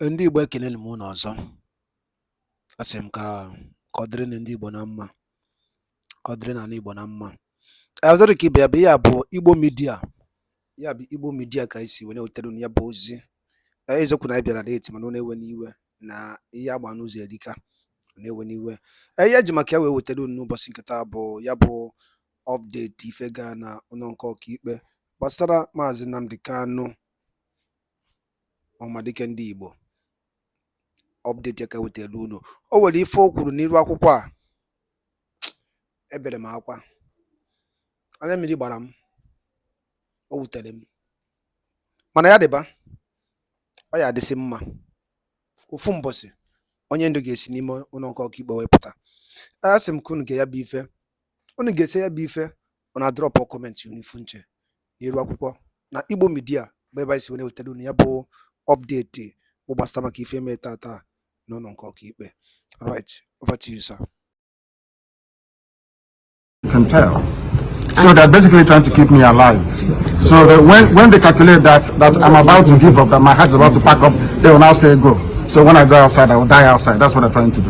Ndị Igbo ekelele m unu ọzọ. Asị m ka ọ dịrị ndị Igbo na mma, ka ọ dịrị n'ala Igbo na mma. Ọzọ dị ka ibe ya bụ ya bụ Igbo midia, ya bụ Igbo midia ka esi wee na-ewetara unu ya bụ ozi. Eziokwu na anyị bịara late mana ọ na-ewe n'iwe na ihe agba n'ụzọ erika, ọ na-ewe n'iwe. Ihe eji maka ya wee wetara unu n'ụbọchị nke taa bụ ya bụ update ife gaa na ụlọ nke ọkaikpe gbasara Mazi Nnamdi Kanu, ọmadike ndị Igbo. Update ya ka wetara unu. O nwere ife o kwuru n'iru akwụkwọ a, ebere m akwa, anya mmiri gbara m, o wutere m, mana ya dịba, ọ ya adịsị mma ofu mbọsị Onyendu ga-esi n'ime ụlọ nke ọkaikpe wepụta. Asị m ka unu ga ya bụ ife, unu ga-ese ya bụ ife, unu drop comment unifu nche n'iru akwụkwọ na Igbo midia bụ ebe anyị si wee wetara unu ya bụ update bụ gbasara maka ife mee tata n'ụlọ nke ọkaikpe. Alright, over to you, sir. You can tell. So they're basically trying to keep me alive. So that when they calculate that I'm about to give up, that my heart is about to pack up, they will now say go. So when I go outside, I will die outside. That's what they're trying to do.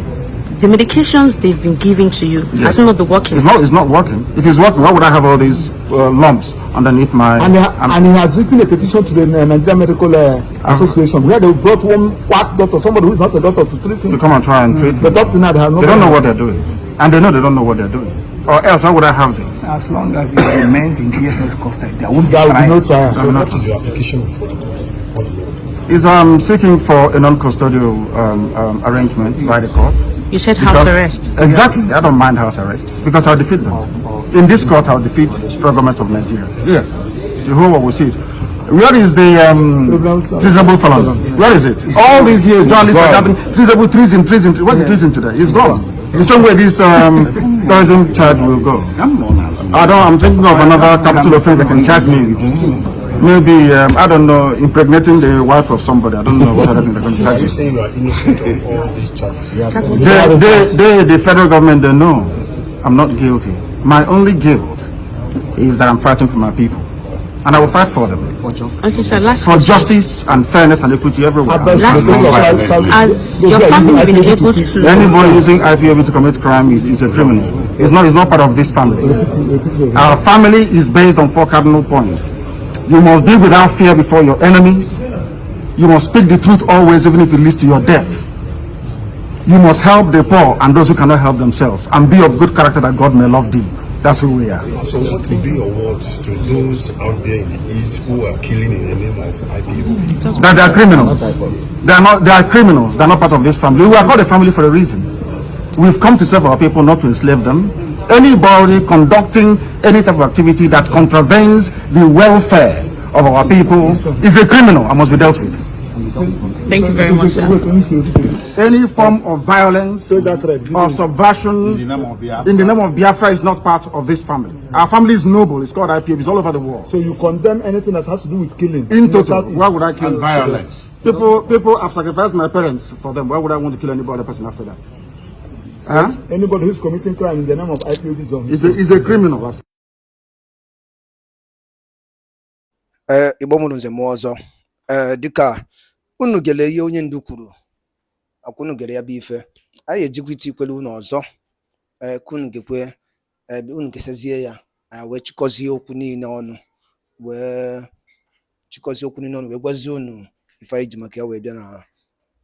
The medications they've been giving to you, Yes. has it not been working? It's not working. If it's working, why would I have all these lumps underneath my... And he has written a petition to the Nigerian Medical Association where they brought one quack doctor, somebody who is not a doctor, to treat him. To come and try and treat me. The doctor now, they don't know what they're doing. And they know they don't know what they're doing. Or else, why would I have this? As long as it remains in DSS custody, there won't be no trial. So what is your application for? Is seeking for a non-custodial arrangement by the court. You said house arrest. Exactly. Yes. I don't mind house arrest because I'll defeat them. In this court, I'll defeat the government of Nigeria. Yeah. The whole world will see it. Where is the treasonable felon? Where is it? All these years, journalists are having treasonable treason. What's the treason today? It's gone. In some way, this terrorism charge will go. I'm thinking of another capital offense that can charge me with. Maybe, I don't know, impregnating the wife of somebody. I don't know what other thing they're going to charge me. Are you saying you are innocent of all these charges? The federal government, they know I'm not guilty. My only guilt is that I'm fighting for my people. And I will fight for them. Okay, so last for justice and fairness and equity everywhere. Last question. Has your family been able to... Anybody using IPOB to commit crime is a criminal. It's not part of this family. Our family is based on 4 cardinal points. You must be without fear before your enemies. You must speak the truth always, even if it leads to your death. You must help the poor and those who cannot help themselves, and be of good character that God may love thee. That's who we are. So what will be your words to those out there in the East who are killing in the name of IGBO? That they are criminals. They are criminals. They are not part of this family. We are called a family for a reason. We've come to serve our people, not to enslave them. Anybody conducting any type of activity that contravenes the welfare of our people is a criminal and must be dealt with. Thank you very much, sir. Any form of violence or subversion in the name of Biafra is not part of this family. Our family is noble. It's called IPOB. It's all over the world. So you condemn anything that has to do with killing? In total, why would I kill violence? People have sacrificed my parents for them. Why would I want to kill any other person after that? Huh? Anybody who's committing crime in the name of IPOB is a criminal. Igbo mụrụ nze mụọ ọzọ. Dịka unu gele ihe Onyendu kwuru, akwa unu gere ya bụ ife, anyị ejikwa iti ikwele unu ọzọ. Ka unu gekwe, unu gesezie ya, wee chịkọzie okwu niile ọnụ, wee gwazie unu ife anyị ji maka ya wee bịa na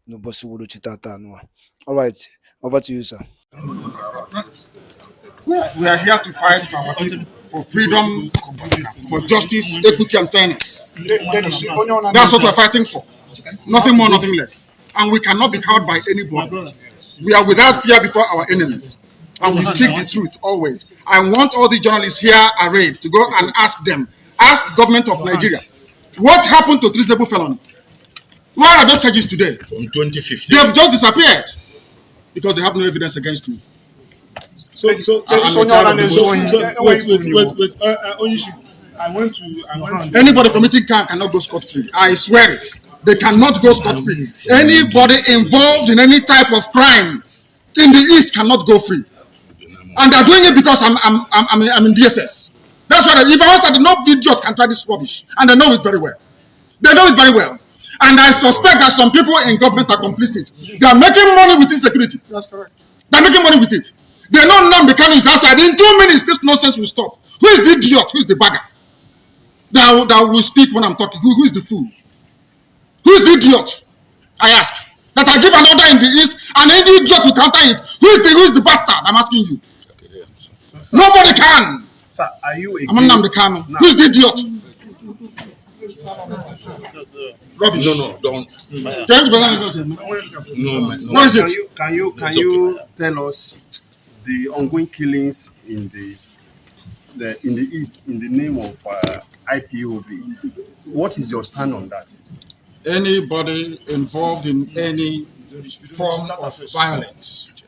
n'ụbọchị uhuruchi tata anụwa. Alright, over to you, sir. We are here to fight for our people, for freedom, for justice, equity, and fairness. That's what we're fighting for. Nothing more, nothing less. And we cannot be cowed by anybody. We are without fear before our enemies. And we speak the truth always. I want all the journalists here arrayed to go and ask government of Nigeria, what happened to treasonable felony? Where are those charges today? From 2015. They have just disappeared because they have no evidence against me. Wait. I went to. Anybody committing crime cannot go scot-free. I swear it. They cannot go scot-free. Anybody involved in any type of crime in the East cannot go free. And they're doing it because I'm in DSS. That's why if I was said no idiot can try this rubbish, and they know it very well. They know it very well. And I suspect that some people in government are complicit. They are making money with insecurity. That's correct. They are making money with it. They know Nnamdi Kanu is outside. In 2 minutes, this nonsense will stop. Who is the idiot? Who is the bagger? That will speak when I'm talking. Who is the fool? Who is the idiot? I ask. That I give an order in the east and any idiot will counter it. Who is the bastard? I'm asking you. Nobody can. Sir, are you I'm Nnamdi Kanu. Who is the idiot? Rubbish. No, don't. What is it? Can you tell us the ongoing killings in the east in the name of IPOB? What is your stand on that? Anybody involved in any form of violence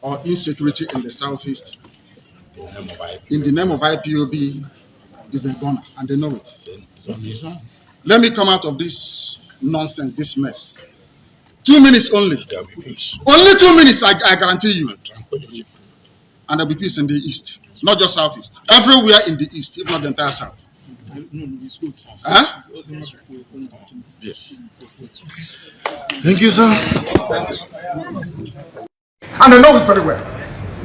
or insecurity in the southeast in the name of IPOB is a gunner, and they know it. Let me come out of this nonsense, this mess. 2 minutes only. Only 2 minutes, I guarantee you. And there'll be peace in the east, not just southeast. Everywhere in the east, if not the entire south. Huh? Yes. Thank you, sir. And they know it very well.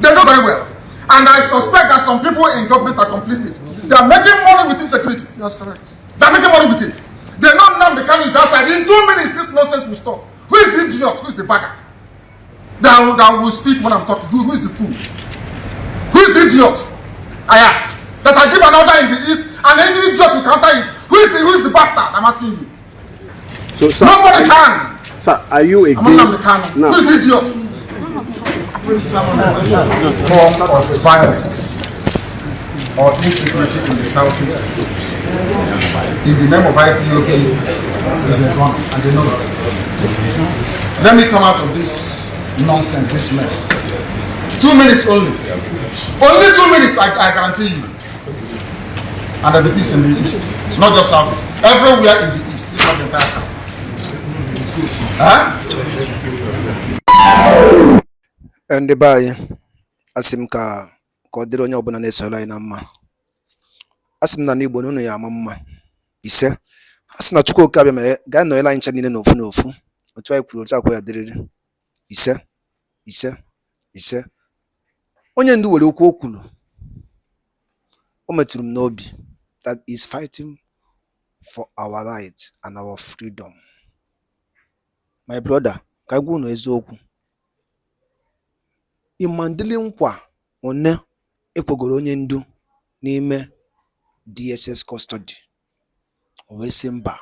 They know very well. And I suspect that some people in government are complicit. They are making money with insecurity. That's correct. They are making money with it. They know Nnamdi Kanu is outside. In 2 minutes, this nonsense will stop. Who is the idiot? Who is the bagger? That will speak when I'm talking. Who is the fool? Who is the idiot? I ask. That I give an order in the east and any idiot will counter it. Who is the bastard? I'm asking you. So, sir, nobody can. Sir, are you against? I'm Nnamdi Kanu. Who is the idiot? Form of violence or insecurity in the southeast in the name of IPOB is a gun, and they know it. Let me come out of this nonsense, this mess. 2 minutes only. Only 2 minutes, I guarantee you. And there'll be peace in the east, not just southeast. Everywhere in the east, it's not the entire south. Huh? Ndị be anyị asị m ka ọ dịrị onye ọbụla na-esoro anyị na mma. Asị m na n'Igbo n'ụnụ ya ama mma. Ise. Asị na Chukwu abịa ma gaa nọnyere anyị ncha niile n'ofu n'ofu. Otu anyị kwuru otu akwa ya dịrịrị. Ise. Ise. Ise. Onyendu were okwu o kwuru. O metụrụ m n'obi. That is fighting for our rights and our freedom. My brother, ka anyị gwa unu eziokwu. Imandili nkwa one ekwegoro Onyendu n'ime DSS custody. O wee sị mba,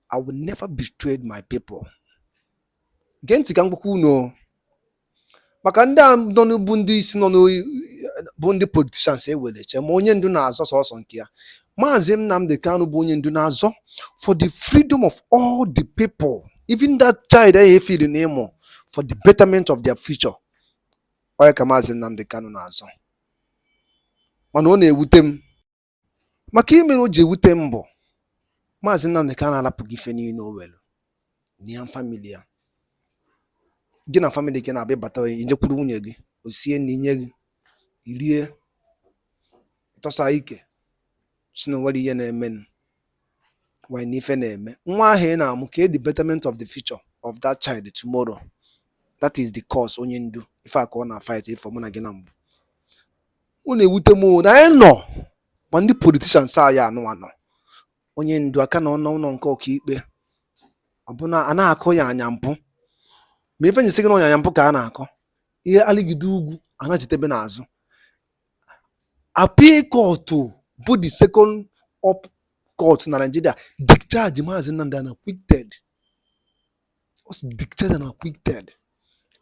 I will never betray my people. Gee ntị ka m gwakwa unu maka ndị a nọ n'ubu ndị isi nọ bụ ndị politicians eweleche ma Onyendu na-azọ sọsọ nke ya. Mazi Nnamdi Kanu bụ Onyendu na-azọ for the freedom of all the people, even that child I feel in Imo, for the betterment of their future. Oya ka Mazi Nnamdi Kanu na-azọ. Mana ọ na-ewute m. Maka ime o ji ewute m bụ Mazi Nnamdi Kanu alapụghị ife niile o welu. Ni ya family ya. Gị na family gị na-abịa bata inyekwuru nwunye gị, o sie nri nye gị, irie, ịtọsa ike, si na nwere ihe na-eme why n'ife na-eme. Nwa ahụ ị na-amụ ka the betterment of the future of that child tomorrow. That is the cause Onyendu. Ife aka ọ na-fight ifo mụ na gị na mbụ. Ọ na-ewute m na anyị nọ ma ndị politicians a ya anụ. Onyendu aka na ụlọ nke ọkaikpe. Ọbụna a na-akọ ya anya mpụ. Ma ife nyesi gị na anya mpụ ka a na-akọ. Ihe aligide ugwu a na-echetebe n'azụ. Appeal court bụ the second up court na Nigeria discharge Mazi Nnamdi and acquitted. Was discharged and acquitted.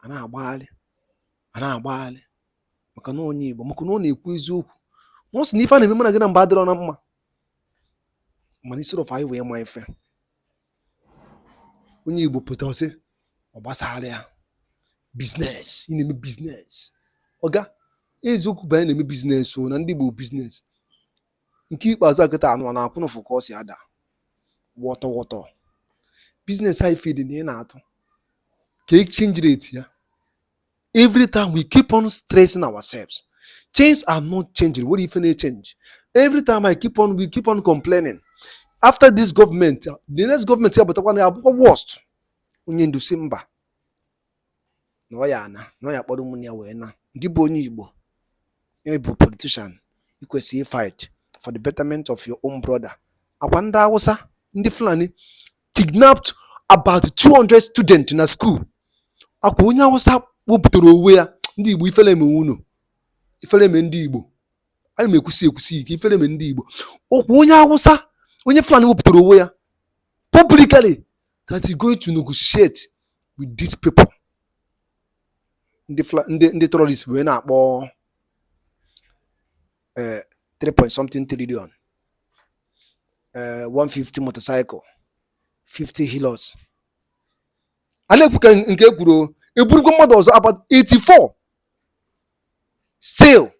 A na-agbaghalị maka na onye Igbo maka na ọ na-ekwu eziokwu. Ọ sị na ife a na-eme mana gị na mba adịrọ na mma. Mana instead of anyị wee ma ife, onye Igbo pụta ọsị ọ gbasara ya business, ị na-eme business. Ọga eziokwu bụ anyị na-eme business o na ndị Igbo business. Nke ikpeazụ akịta anụ na-akwụ n'ụfụ ka ọ si ada wọtọ business anyị feed na ị na-atụ ka exchange rate ya. Every time we keep on stressing ourselves, things are not changing. What if they change? Every time we keep on complaining. after this government, the next government ya bụtakwa na abụkwa worst. Onyendu si mba na ọ ya ana na ọ ya kpọrọ ụmụnne ya wee na ndị bụ onye Igbo bụ politician ikwesịrị fight for the betterment of your own brother. Akwa ndị Hausa ndị Fulani kidnapped about 200 students na school. Akwa onye Hausa wepụtara onwe ya ndị Igbo ifele eme unu ifele eme ndị Igbo ana m ekwusi ike ifele eme ndị Igbo. Okwu onye Hausa onye Fulani wepụtara onwe ya publicly that is going to negotiate with these people. Ndị terrorists wee na-akpọ 3.something trillion, 150 motorcycle, 50 healers. A na-ekwu nke ekwuru eburugwo mmadụ ọzọ about 84. Still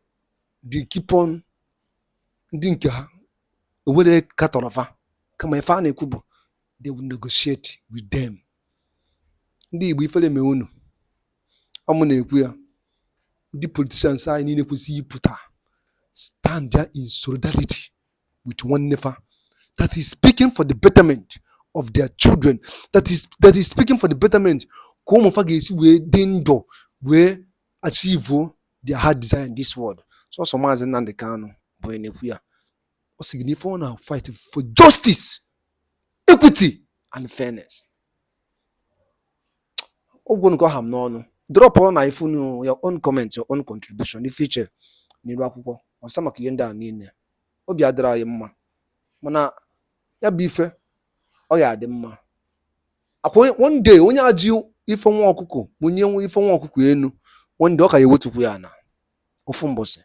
they keep on ndị nke ha ewere katọrọfa kama ife a na-ekwu bụ they will negotiate with them. Ndị Igbo ifele mee unu ọmụ na-ekwu ya ndị politicians anyị niile kwesịrị ịpụta stand there in solidarity with one nefa that is speaking for the betterment of their children, that is speaking for the betterment ka ụmụfa ga-esi wee dị ndụ wee achieve their heart desire in this world. So Mazi Nnamdi Kanu bụ onye na-ekwu ya. Ọ sị gị n'ife ọ na fight for justice, equity and fairness. Ogwu nke ọha m n'ọnụ drop on na ifunu your own comment, your own contribution the future n'iru akwụkwọ ọsa maka ihe ndị a niile. Obi adịrị anyị mma mana ya bụ ife ọ ya adị mma. Akwa one day onye ajị ife nwa ọkụkọ onye nwe ife nwa ọkụkọ enu one day ọ ka ya ewetukwu ya na ofu mbọsị.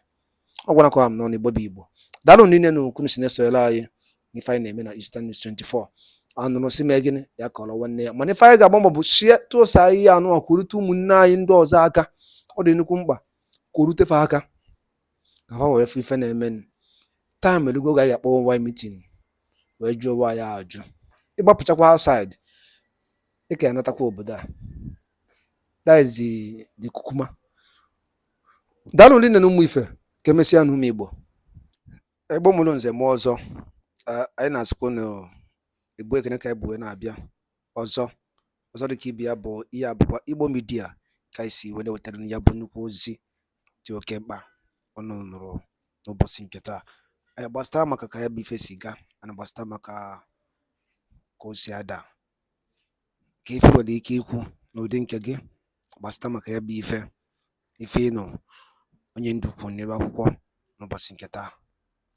Ọ gwara ka m nọ n'Igbo bụ Igbo. Daalụ niile na okwu si na-esoyela anyị n'ife anyị na-eme na Eastern News 24. Anụrụ si mee gịnị ya kọrọ nwanne ya mana ife anyị ga-agba mbọ bụ shie tụsa anyị ya anụ kwurute ụmụnne anyị ndị ọzọ aka. Ọ dị nnukwu mkpa kwurutefe aka ka ha wee fụ ife na-eme. Time elugo ga akpọ nwa meeting wee jụọ nwa ya ajụ ịgbapụchakwa outside ị ka ya natakwa obodo a. That is the kukuma. Daalụ niile na ụmụ ife ka emesịa na ụmụ Igbo. Egbo mụrụ nze m ọzọ anyị na-asịkwa na Igbo ekene ka Igbo na-abịa ọzọ dịka ibe ya bụ ihe abụkwa Igbo media ka isi wee wetara ya bụ nnukwu ozi dị oke mkpa ọnụ nụrụ n'ụbọchị nke taa. Anyị gbasara maka ka ya bụ ife si gaa ana gbasara maka ka o si ada ka ife nwere ike ikwu n'ụdị nke gị gbasara maka ya bụ ife ịnụ Onyendu kwuru n'elu akwụkwọ n'ụbọchị nke taa.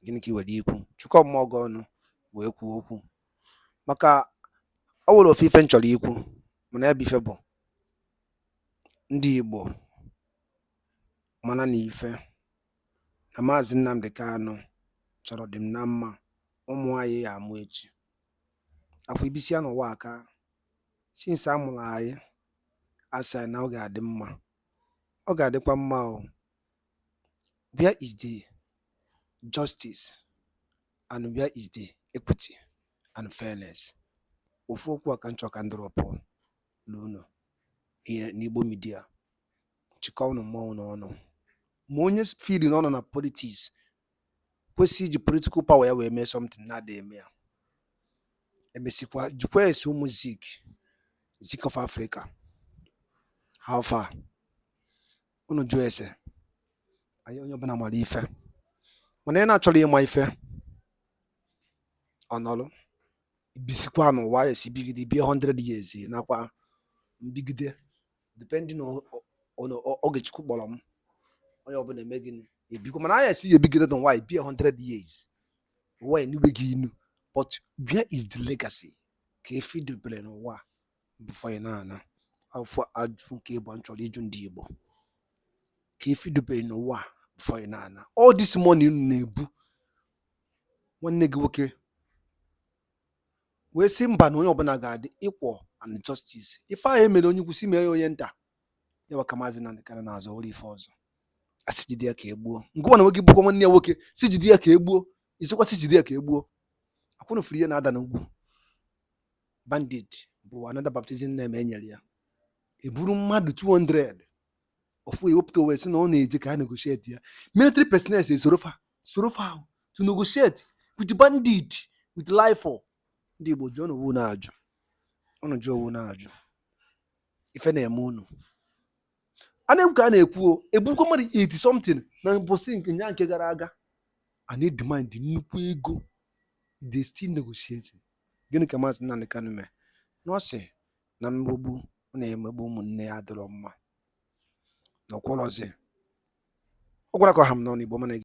Gịnị ka ị nwere ikwu chụkọ mmụọ gị ọnụ wee kwuo okwu maka ọ nwere ofe ife m chọrọ ikwu mana ya bụ ife bụ ndị Igbo mana na ife na Mazi Nnamdi Kanu chọrọ dị m na mma ụmụ anyị ya amụ echi. Akwa ibisi ya n'ụwa aka since a mụrụ anyị asị na ọ ga-adị mma ọ ga-adịkwa mma o. Where is the justice and where is the equity and fairness? Ofu okwu aka nchọ ka ndọrọpụ n'ụlọ ihe n'Igbo media chịkọ ụnụ mmụọ n'ọnụ ma onye fili n'ọnụ na politics kwesị iji political power ya wee mee something na-adịghị eme ya. Emesikwa jikwa esi ụmụ Zik of Africa how far unu jụọ ese anyị onye ọbụla mara ife mana ị na-achọrọ ịma ife ọnọlụ bisikwa n'ụwa esi bigide bie 100 years nakwa mbigide depending on oge Chukwu kpọrọ m onye ọbụla eme gịnị ebikwa mana anyị esi ebigide n'ụwa bie 100 years ụwa enugbe gị inu but where is the legacy ka efi dobere n'ụwa before ị na-ana afọ ajụ nke ịgba nchọrọ ịjụ ndị Igbo ka efi dobere n'ụwa before ị na-ana. All this money na-ebu nwanne gị nwoke wee sị mba na onye ọbụla ga-adị equal and justice. Ife ahụ emere onye ukwu si mee ya onye nta ya waka Mazi Nnamdi Kanu na-azọ were ife ọzọ asị jide ya ka egbuo ngwa na nwoke bụkwa nwanne ya nwoke si jide ya ka egbuo isikwa si jide ya ka egbuo. Akwụna furu ihe na-ada n'ugwu bandit bụ another baptism name enyere ya eburu mmadụ 200 ofu ewepụta wee sị na ọ na-eje ka a negotiate ya. Military personnel sorofa to negotiate with the bandit with life ndị Igbo jụọ n'owu na-ajụ unu jụọ owu na-ajụ ife na-eme unu a na-ekwu ka a na-ekwu eburukwa mmadụ 80 something na mbọsị nke gara aga a na-edemand nnukwu ego they still negotiating. Gịnị ka Mazi Nnamdi Kanu mee na ọ sị na mmegbu ọ na-emegbu ụmụnne ya adịrọ mma na ọkwụrọzi ọ gwara ka ọha m n'ọnụ Igbo mana